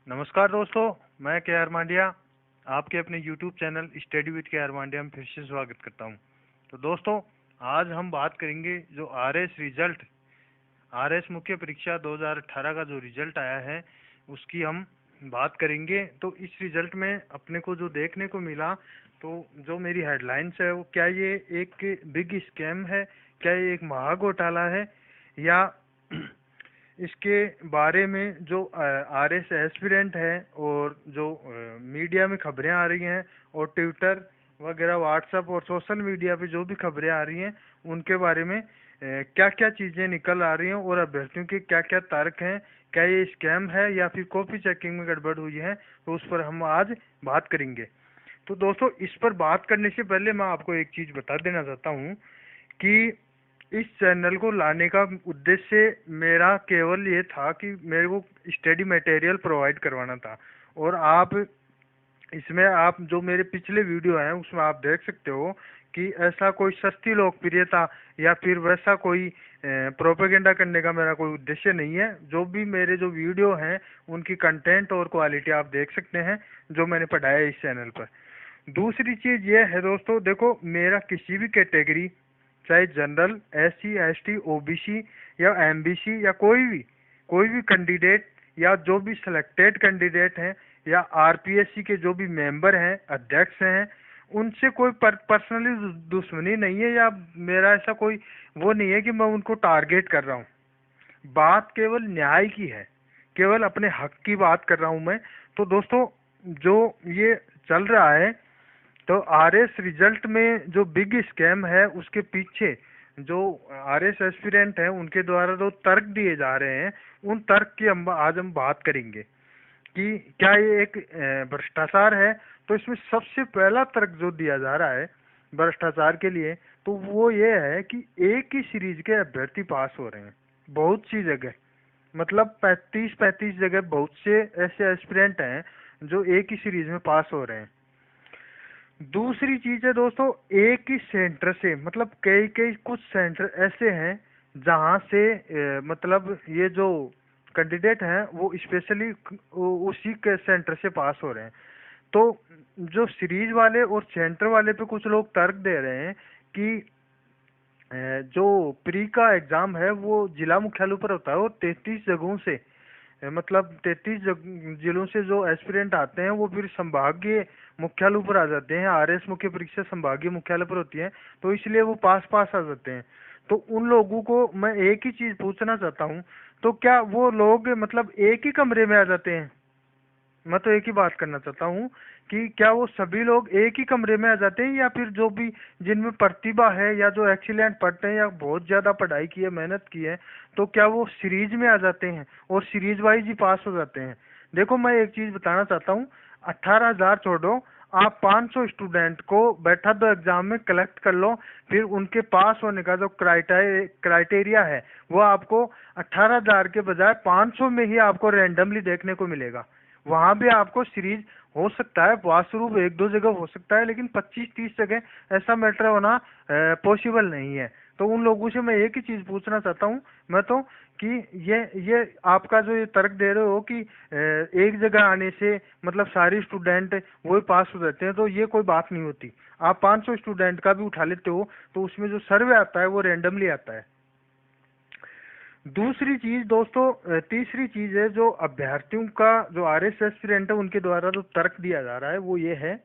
नमस्कार दोस्तों, मैं के आर मांडिया आपके अपने YouTube चैनल स्टडी विद के आर मांडिया में फिर से स्वागत करता हूं। तो दोस्तों, आज हम बात करेंगे जो आर एस मुख्य परीक्षा 2018 का जो रिजल्ट आया है उसकी हम बात करेंगे। तो इस रिजल्ट में अपने को जो देखने को मिला, तो जो मेरी हेडलाइंस है वो क्या ये एक बिग स्कैम है, क्या ये एक महा घोटाला है, या इसके बारे में जो आर एस एस्पिरेंट है और जो मीडिया में खबरें आ रही हैं और ट्विटर वगैरह व्हाट्सएप और सोशल मीडिया पे जो भी खबरें आ रही हैं उनके बारे में क्या क्या चीज़ें निकल आ रही हैं और अभ्यर्थियों के क्या क्या तर्क हैं, क्या ये स्कैम है या फिर कॉपी चेकिंग में गड़बड़ हुई है, तो उस पर हम आज बात करेंगे। तो दोस्तों, इस पर बात करने से पहले मैं आपको एक चीज़ बता देना चाहता हूँ कि इस चैनल को लाने का उद्देश्य मेरा केवल ये था कि मेरे को स्टडी मटेरियल प्रोवाइड करवाना था। और आप जो मेरे पिछले वीडियो हैं उसमें आप देख सकते हो कि ऐसा कोई सस्ती लोकप्रियता या फिर वैसा कोई प्रोपेगेंडा करने का मेरा कोई उद्देश्य नहीं है। जो भी मेरे जो वीडियो हैं उनकी कंटेंट और क्वालिटी आप देख सकते हैं जो मैंने पढ़ाया इस चैनल पर। दूसरी चीज ये है दोस्तों, देखो, मेरा किसी भी कैटेगरी, चाहे जनरल, SC ST OBC या MBC या कोई भी कैंडिडेट या जो भी सिलेक्टेड कैंडिडेट हैं या RPSC के जो भी मेंबर हैं, अध्यक्ष हैं, उनसे कोई पर्सनली दुश्मनी नहीं है या मेरा ऐसा कोई वो नहीं है कि मैं उनको टारगेट कर रहा हूँ। बात केवल न्याय की है, केवल अपने हक की बात कर रहा हूँ मैं। तो दोस्तों, जो ये चल रहा है, तो आरएस रिजल्ट में जो बिग स्कैम है उसके पीछे जो आरएस एस्पिरेंट है उनके द्वारा जो तर्क दिए जा रहे हैं, उन तर्क की आज हम बात करेंगे कि क्या ये एक भ्रष्टाचार है। तो इसमें सबसे पहला तर्क जो दिया जा रहा है भ्रष्टाचार के लिए, तो वो ये है कि एक ही सीरीज के अभ्यर्थी पास हो रहे हैं बहुत सी जगह, मतलब 35 जगह बहुत से ऐसे एस्पिरेंट हैं जो एक ही सीरीज में पास हो रहे हैं। दूसरी चीज है दोस्तों, एक ही सेंटर से, मतलब कई कई कुछ सेंटर ऐसे हैं जहां से मतलब ये जो कैंडिडेट हैं वो स्पेशली उसी के सेंटर से पास हो रहे हैं। तो जो सीरीज वाले और सेंटर वाले पे कुछ लोग तर्क दे रहे हैं कि जो प्री का एग्जाम है वो जिला मुख्यालय पर होता है और 33 जगहों से मतलब 33 जिलों से जो एस्पिरेंट आते हैं वो फिर संभागीय मुख्यालय पर आ जाते हैं। आरएस मुख्य परीक्षा संभागीय मुख्यालय पर होती है, तो इसलिए वो पास आ जाते हैं। तो उन लोगों को मैं एक ही चीज पूछना चाहता हूँ, तो क्या वो लोग मतलब एक ही कमरे में आ जाते हैं? मैं तो एक ही बात करना चाहता हूँ कि क्या वो सभी लोग एक ही कमरे में आ जाते हैं, या फिर जो भी जिनमें प्रतिभा है या जो एक्सीलेंट पढ़ते हैं या बहुत ज्यादा पढ़ाई की है, मेहनत की है, तो क्या वो सीरीज में आ जाते हैं और सीरीज वाइज ही पास हो जाते हैं? देखो, मैं एक चीज बताना चाहता हूँ, 18,000 छोड़ो, आप 500 स्टूडेंट को बैठा दो एग्जाम में, कलेक्ट कर लो, फिर उनके पास होने का जो क्राइटेरिया है वो आपको 18,000 के बजाय 500 में ही आपको रैंडमली देखने को मिलेगा। वहां भी आपको सीरीज हो सकता है, वास्तव एक दो जगह हो सकता है, लेकिन 25-30 जगह ऐसा मैटर होना पॉसिबल नहीं है। तो उन लोगों से मैं एक ही चीज पूछना चाहता हूँ मैं तो, कि ये आपका जो ये तर्क दे रहे हो कि एक जगह आने से मतलब सारे स्टूडेंट वही पास हो जाते हैं, तो ये कोई बात नहीं होती। आप 500 स्टूडेंट का भी उठा लेते हो तो उसमें जो सर्वे आता है वो रैंडमली आता है। दूसरी चीज दोस्तों, तीसरी चीज है जो अभ्यर्थियों का जो आरएस एस्पिरेंट है उनके द्वारा जो तर्क दिया जा रहा है वो ये है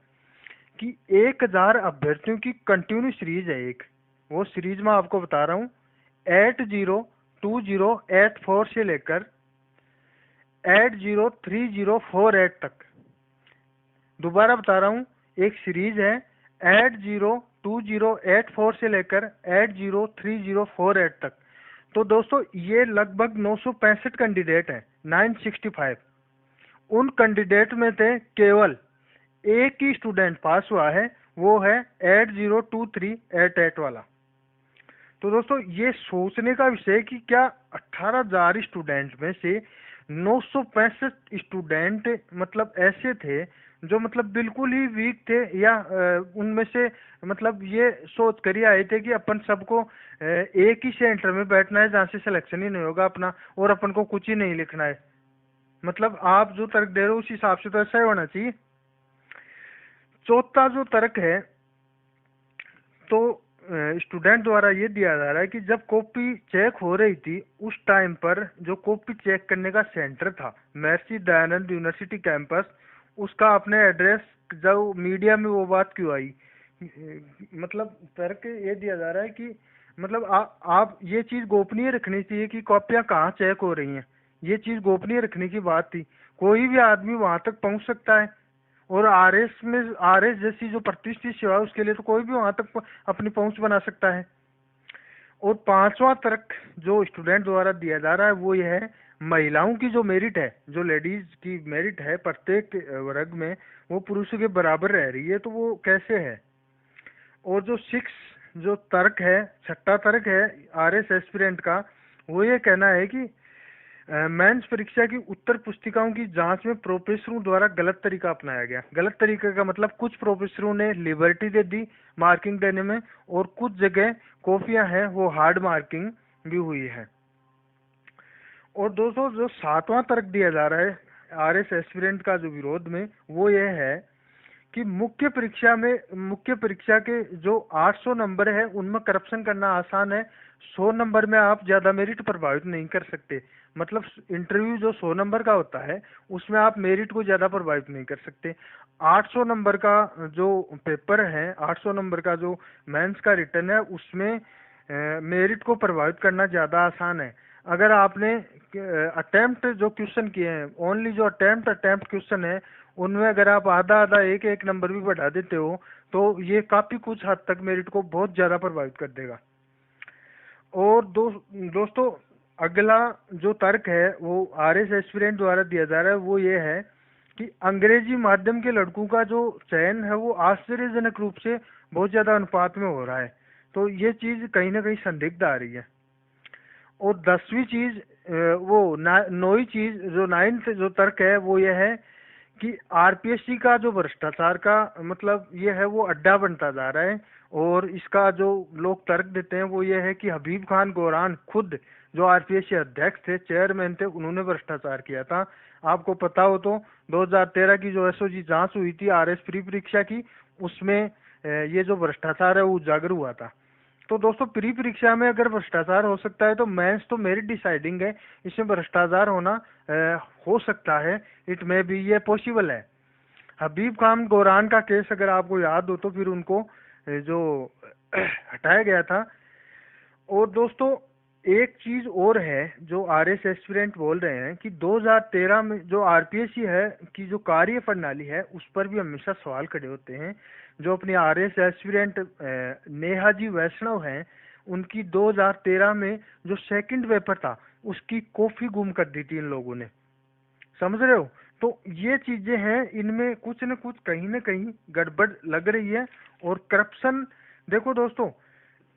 कि 1,000 अभ्यर्थियों की कंटिन्यू सीरीज है एक। वो सीरीज मैं आपको बता रहा हूँ, 802084 से लेकर 803048 तक। दोबारा बता रहा हूँ, एक सीरीज है 802084 से लेकर 803048 तक। तो दोस्तों, ये लगभग 965 कैंडिडेट हैं, 965। उन कैंडिडेट में से केवल एक ही स्टूडेंट पास हुआ है, वो है 802388 वाला। तो दोस्तों, ये सोचने का विषय कि क्या 18,000 स्टूडेंट में से 965 स्टूडेंट मतलब ऐसे थे जो मतलब बिल्कुल ही वीक थे, या उनमें से मतलब ये सोच कर ही आए थे कि अपन सबको एक ही सेंटर में बैठना है जहाँ से सिलेक्शन ही नहीं होगा अपना, और अपन को कुछ ही नहीं लिखना है। मतलब आप जो तर्क दे रहे हो उस हिसाब से तो ऐसा ही होना चाहिए। चौथा जो तर्क है, तो स्टूडेंट द्वारा ये दिया जा रहा है कि जब कॉपी चेक हो रही थी उस टाइम पर जो कॉपी चेक करने का सेंटर था महर्षि दयानंद यूनिवर्सिटी कैंपस, उसका अपने एड्रेस जो मीडिया में वो बात क्यों आई। मतलब तर्क ये दिया जा रहा है कि मतलब आप ये चीज गोपनीय रखनी चाहिए कि कॉपियां कहाँ चेक हो रही हैं, ये चीज गोपनीय रखने की बात थी। कोई भी आदमी वहां तक पहुंच सकता है, और आरएस में आरएस जैसी जो प्रतिष्ठित सेवा है उसके लिए तो कोई भी वहां तक अपनी पहुंच बना सकता है। और पांचवा तर्क जो स्टूडेंट द्वारा दिया जा रहा है वो यह है, महिलाओं की जो मेरिट है, जो लेडीज की मेरिट है प्रत्येक वर्ग में, वो पुरुषों के बराबर रह रही है, तो वो कैसे है। और जो सिक्स जो तर्क है, छठा तर्क है आरएस एस्पिरेंट का, वो ये कहना है कि मेंस परीक्षा की उत्तर पुस्तिकाओं की जांच में प्रोफेसरों द्वारा गलत तरीका अपनाया गया। गलत तरीके का मतलब कुछ प्रोफेसरों ने लिबर्टी दे दी मार्किंग देने में, और कुछ जगह कॉपियां हैं वो हार्ड मार्किंग भी हुई है। और दोस्तों जो सातवां तर्क दिया जा रहा है आरएस एस्पिरेंट का जो विरोध में, वो यह है कि मुख्य परीक्षा के जो 800 नंबर है उनमें करप्शन करना आसान है। 100 नंबर में आप ज्यादा मेरिट प्रभावित नहीं कर सकते। मतलब इंटरव्यू जो 100 नंबर का होता है उसमें आप मेरिट को ज्यादा प्रभावित नहीं कर सकते। 800 नंबर का जो पेपर है, 800 नंबर का जो मेंस का रिटर्न है, उसमें मेरिट को प्रभावित करना ज्यादा आसान है। अगर आपने अटेम्प्ट जो क्वेश्चन किए हैं, ओनली जो अटेम्प्ट क्वेश्चन है, उनमें अगर आप आधा आधा एक एक नंबर भी बढ़ा देते हो तो ये काफी कुछ हद तक मेरिट को बहुत ज्यादा प्रभावित कर देगा। और दोस्तों अगला जो तर्क है वो आरएस एस्पिरेंट द्वारा दिया जा रहा है, वो ये है कि अंग्रेजी माध्यम के लड़कों का जो चयन है वो आश्चर्यजनक रूप से बहुत ज्यादा अनुपात में हो रहा है। तो ये चीज कहीं ना कहीं संदिग्ध आ रही है। और 10वीं चीज नौवीं चीज जो नाइन्थ जो तर्क है वो ये है कि आरपीएससी का जो भ्रष्टाचार का मतलब ये है वो अड्डा बनता जा रहा है। और इसका जो लोग तर्क देते हैं वो ये है कि हबीब खान गोरान खुद जो आरपीएससी अध्यक्ष थे, चेयरमैन थे, उन्होंने भ्रष्टाचार किया था। आपको पता हो तो 2013 की जो एसओजी जांच हुई थी आरएस प्री परीक्षा की, उसमें ये जो भ्रष्टाचार है वो उजागर हुआ था। तो दोस्तों प्री परीक्षा में अगर भ्रष्टाचार हो सकता है तो मेंस तो मेरिट डिसाइडिंग है, इसमें भ्रष्टाचार होना हो सकता है, इट में भी ये पॉसिबल है। हबीब खान गोरान का केस अगर आपको याद हो तो फिर उनको जो हटाया गया था। और दोस्तों एक चीज और है जो आरएस एस्पिरेंट बोल रहे हैं कि 2013 में जो आरपीएससी है की जो कार्य प्रणाली है उस पर भी हमेशा सवाल खड़े होते हैं। जो अपनी आरएस एस्पिरेंट नेहा जी वैष्णव हैं, उनकी 2013 में जो सेकंड पेपर था उसकी कॉपी गुम कर दी थी इन लोगों ने, समझ रहे हो। तो ये चीजें हैं, इनमें कुछ न कुछ कहीं ना कहीं गड़बड़ लग रही है। और करप्शन, देखो दोस्तों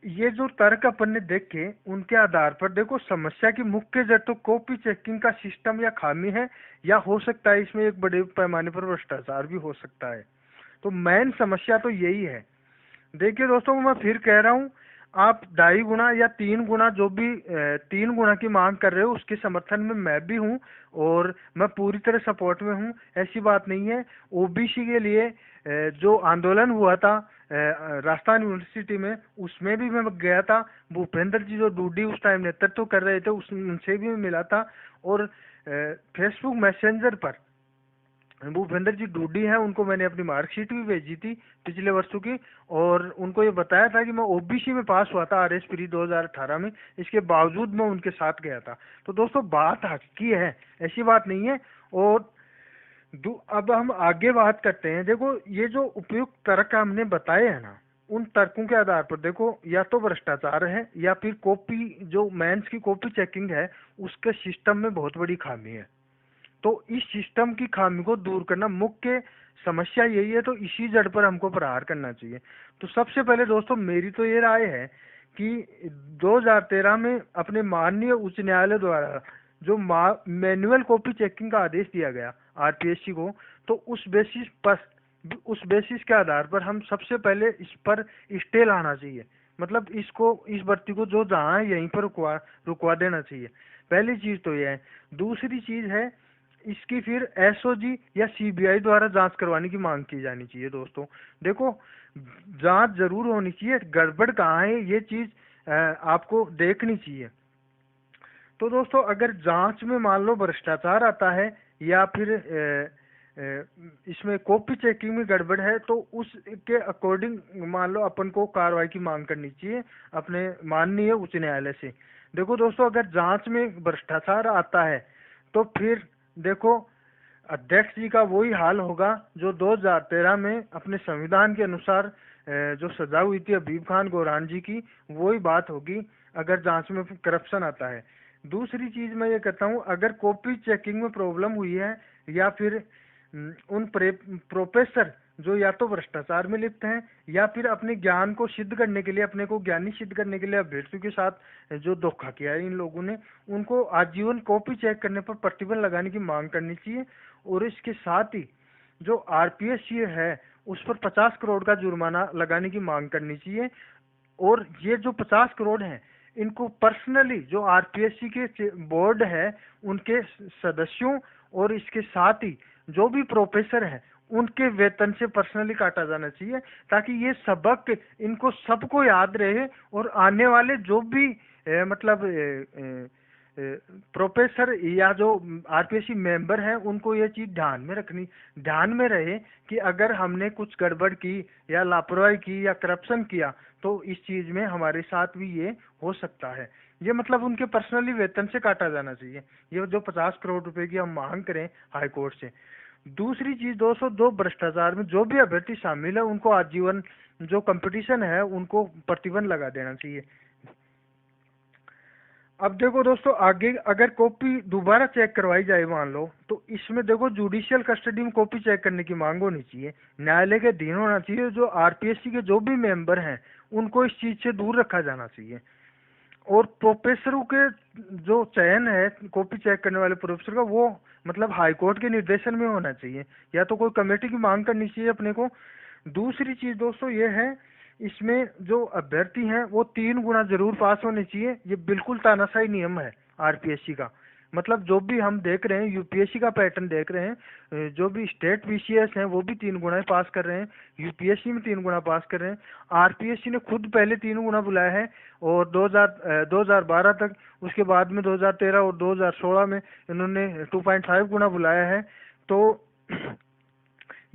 ये जो तर्क अपन ने देखे उनके आधार पर देखो समस्या की मुख्य जड़ तो कॉपी चेकिंग का सिस्टम या खामी है, या हो सकता है इसमें एक बड़े पैमाने पर भ्रष्टाचार भी हो सकता है। तो मेन समस्या तो यही है। देखिए दोस्तों मैं फिर कह रहा हूँ, आप 2.5 गुना या 3 गुना जो भी 3 गुना की मांग कर रहे हो उसके समर्थन में मैं भी हूँ, और मैं पूरी तरह सपोर्ट में हूँ, ऐसी बात नहीं है। ओबीसी के लिए जो आंदोलन हुआ था राजस्थान यूनिवर्सिटी में, उसमें भी मैं गया था। भूपेंद्र जी जो डूडी उस टाइम नेतृत्व कर रहे थे उनसे भी मैं मिला था। और फेसबुक मैसेंजर पर भूपेंद्र जी डूडी हैं, उनको मैंने अपनी मार्कशीट भी भेजी थी पिछले वर्षों की, और उनको ये बताया था कि मैं ओबीसी में पास हुआ था आरएस प्री 2018 में, इसके बावजूद मैं उनके साथ गया था। तो दोस्तों बात हक की है, ऐसी बात नहीं है। और अब हम आगे बात करते हैं। देखो ये जो उपयुक्त तर्क हमने बताए हैं ना, उन तर्कों के आधार पर देखो या तो भ्रष्टाचार है या फिर कॉपी जो मेंस की कॉपी चेकिंग है उसके सिस्टम में बहुत बड़ी खामी है। तो इस सिस्टम की खामी को दूर करना मुख्य समस्या यही है, तो इसी जड़ पर हमको प्रहार करना चाहिए। तो सबसे पहले दोस्तों मेरी तो ये राय है कि 2013 में अपने माननीय उच्च न्यायालय द्वारा जो मैनुअल कॉपी चेकिंग का आदेश दिया गया आरपीएससी को, तो उस बेसिस के आधार पर हम सबसे पहले इस पर स्टे लाना चाहिए। मतलब इस भर्ती को जो जहाँ है यहीं पर रुकवा देना चाहिए। पहली चीज तो यह है। दूसरी चीज है इसकी फिर एसओजी या सीबीआई द्वारा जांच करवाने की मांग की जानी चाहिए। दोस्तों देखो, जांच जरूर होनी चाहिए, गड़बड़ कहाँ है ये चीज आपको देखनी चाहिए। तो दोस्तों अगर जांच में मान लो भ्रष्टाचार आता है या फिर इसमें कॉपी चेकिंग में गड़बड़ है, तो उसके अकॉर्डिंग मान लो अपन को कार्रवाई की मांग करनी चाहिए अपने माननीय उच्च न्यायालय से। देखो दोस्तों, अगर जांच में भ्रष्टाचार आता है तो फिर देखो अध्यक्ष जी का वही हाल होगा जो 2013 में अपने संविधान के अनुसार जो सजा हुई थी हबीब खान गोरान जी की, वही बात होगी अगर जांच में करप्शन आता है। दूसरी चीज मैं ये कहता हूँ, अगर कॉपी चेकिंग में प्रॉब्लम हुई है या फिर उन प्रोफेसर जो या तो भ्रष्टाचार में लिप्त हैं या फिर अपने ज्ञान को सिद्ध करने के लिए, अपने को ज्ञानी सिद्ध करने के लिए अभ्यर्थियों के साथ जो धोखा किया है इन लोगों ने, उनको आजीवन कॉपी चेक करने पर प्रतिबंध लगाने की मांग करनी चाहिए। और इसके साथ ही जो आरपीएससी है उस पर 50 करोड़ का जुर्माना लगाने की मांग करनी चाहिए। और ये जो 50 करोड़ है इनको पर्सनली जो आरपीएससी के बोर्ड है उनके सदस्यों और इसके साथ ही जो भी प्रोफेसर है उनके वेतन से पर्सनली काटा जाना चाहिए, ताकि ये सबक इनको सबको याद रहे और आने वाले जो भी मतलब प्रोफेसर या जो आरपीएससी मेंबर हैं उनको ये चीज ध्यान में रहे कि अगर हमने कुछ गड़बड़ की या लापरवाही की या करप्शन किया तो इस चीज में हमारे साथ भी ये हो सकता है। ये मतलब उनके पर्सनली वेतन से काटा जाना चाहिए, ये जो 50 करोड़ रुपए की हम मांग करें हाई कोर्ट से। दूसरी चीज दोस्तों, जो भ्रष्टाचार में जो भी अभ्यर्थी शामिल है उनको आजीवन जो कंपटीशन है उनको प्रतिबंध लगा देना चाहिए। अब देखो दोस्तों, आगे अगर कॉपी दोबारा चेक करवाई जाए मान लो, तो इसमें देखो जुडिशियल कस्टडी में कॉपी चेक करने की मांग होनी चाहिए, न्यायालय के अधीन होना चाहिए। जो आरपीएससी के जो भी मेंबर हैं उनको इस चीज से दूर रखा जाना चाहिए। और प्रोफेसरों के जो चयन है कॉपी चेक करने वाले प्रोफेसर का, वो मतलब हाईकोर्ट के निर्देशन में होना चाहिए या तो कोई कमेटी की मांग करनी चाहिए अपने को। दूसरी चीज दोस्तों ये है, इसमें जो अभ्यर्थी हैं वो 3 गुना जरूर पास होने चाहिए। ये बिल्कुल तानाशाही नियम है आरपीएससी का। मतलब जो भी हम देख रहे हैं यूपीएससी का पैटर्न देख रहे हैं, जो भी स्टेट पीसीएस हैं वो भी 3 गुना पास कर रहे हैं, यूपीएससी में 3 गुना पास कर रहे हैं। आरपीएससी ने खुद पहले 3 गुना बुलाया है और 2012 तक, उसके बाद में 2013 और 2016 में इन्होंने 2.5 गुना बुलाया है। तो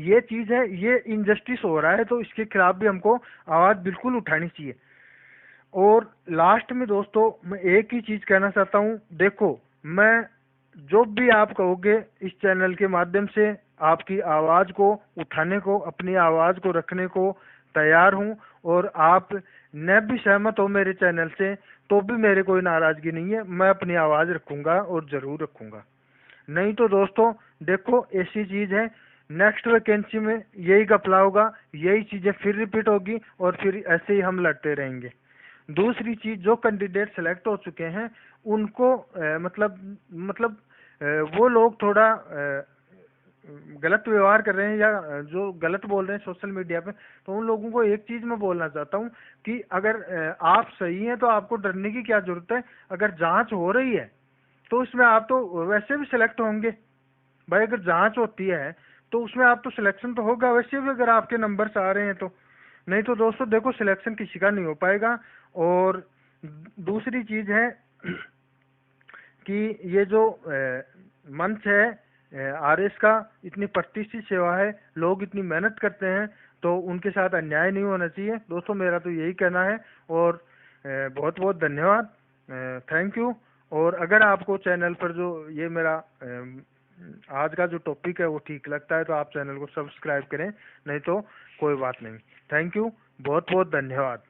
ये चीज है, ये इनजस्टिस हो रहा है, तो इसके खिलाफ भी हमको आवाज बिल्कुल उठानी चाहिए। और लास्ट में दोस्तों मैं एक ही चीज कहना चाहता हूँ, देखो मैं जो भी आप कहोगे इस चैनल के माध्यम से आपकी आवाज को उठाने को, अपनी आवाज को रखने को तैयार हूँ। और आप न भी सहमत हो मेरे चैनल से तो भी मेरे कोई नाराजगी नहीं है, मैं अपनी आवाज रखूंगा और जरूर रखूंगा। नहीं तो दोस्तों देखो ऐसी चीज है, नेक्स्ट वैकेंसी में यही घपला होगा, यही चीजें फिर रिपीट होगी और फिर ऐसे ही हम लड़ते रहेंगे। दूसरी चीज, जो कैंडिडेट सेलेक्ट हो चुके हैं उनको मतलब वो लोग थोड़ा गलत व्यवहार कर रहे हैं या जो गलत बोल रहे हैं सोशल मीडिया पे, तो उन लोगों को एक चीज मैं बोलना चाहता हूँ कि अगर आप सही हैं तो आपको डरने की क्या जरूरत है। अगर जांच हो रही है तो उसमें आप तो वैसे भी सिलेक्ट होंगे भाई, अगर जांच होती है तो उसमें आप तो सिलेक्शन तो होगा वैसे भी, अगर आपके नंबर्स आ रहे हैं तो। नहीं तो दोस्तों देखो सिलेक्शन किसी का नहीं हो पाएगा। और दूसरी चीज है कि ये जो मंच है आरएस का, इतनी प्रतिष्ठित सेवा है, लोग इतनी मेहनत करते हैं, तो उनके साथ अन्याय नहीं होना चाहिए दोस्तों, मेरा तो यही कहना है। और बहुत बहुत धन्यवाद, थैंक यू। और अगर आपको चैनल पर जो ये मेरा आज का जो टॉपिक है वो ठीक लगता है तो आप चैनल को सब्सक्राइब करें, नहीं तो कोई बात नहीं। थैंक यू, बहुत बहुत धन्यवाद।